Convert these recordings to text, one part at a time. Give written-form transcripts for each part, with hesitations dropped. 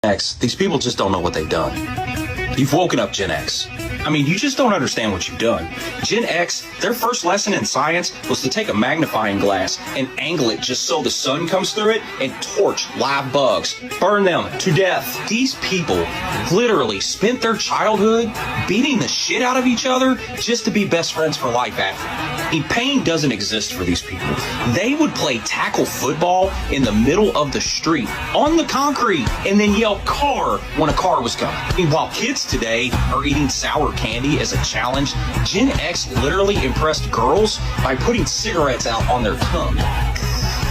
X, these people just don't know what they've done. You've woken up Gen X. I mean, you just don't understand what you've done. Gen X, their first lesson in science was to take a magnifying glass and angle it just so the sun comes through it and torch live bugs, burn them to death. These people literally spent their childhood beating the shit out of each other just to be best friends for life after. I mean, pain doesn't exist for these people. They would play tackle football in the middle of the street on the concrete and then yell car when a car was coming. I mean, while kids today are eating sour candy as a challenge, Gen X literally impressed girls by putting cigarettes out on their tongue.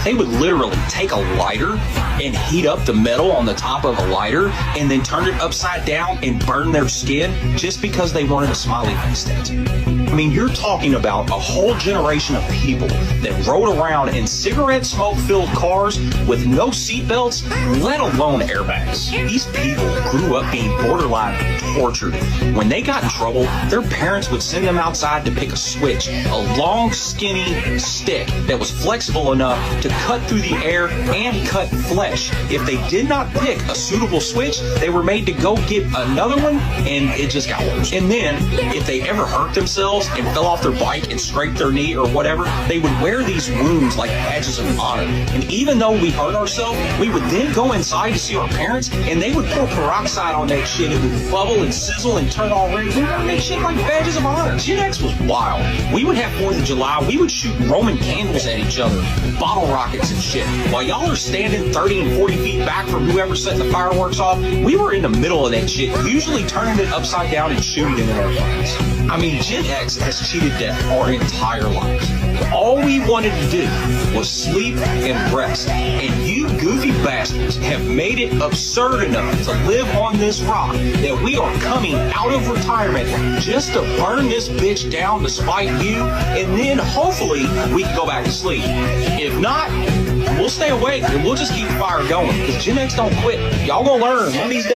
They would literally take a lighter and heat up the metal on the top of a lighter and then turn it upside down and burn their skin just because they wanted a smiley face tattoo. I mean, you're talking about a whole generation of people that rode around in cigarette smoke-filled cars with no seatbelts, let alone airbags. These people grew up being borderline tortured. When they got in trouble, their parents would send them outside to pick a switch, a long, skinny stick that was flexible enough to cut through the air and cut flesh. If they did not pick a suitable switch, they were made to go get another one, and it just got worse. And then, if they ever hurt themselves and fell off their bike and scraped their knee or whatever, they would wear these wounds like badges of honor. And even though we hurt ourselves, we would then go inside to see our parents, and they would pour peroxide on that shit. It would bubble and sizzle and turn all red. We would make shit like badges of honor. Gen X was wild. We would have 4th of July. We would shoot Roman candles at each other, bottle rockets and shit. While y'all are standing 30 and 40 feet back from whoever set the fireworks off, we were in the middle of that shit, usually turning it upside down and shooting it in airplanes. I mean, Gen X has cheated death our entire lives. All we wanted to do was sleep and rest. And you goofy bastards have made it absurd enough to live on this rock that we are coming out of retirement just to burn this bitch down to spite you, and then hopefully we can go back to sleep. If not, we'll stay awake and we'll just keep the fire going, because Gen X don't quit. Y'all gonna learn one of these days.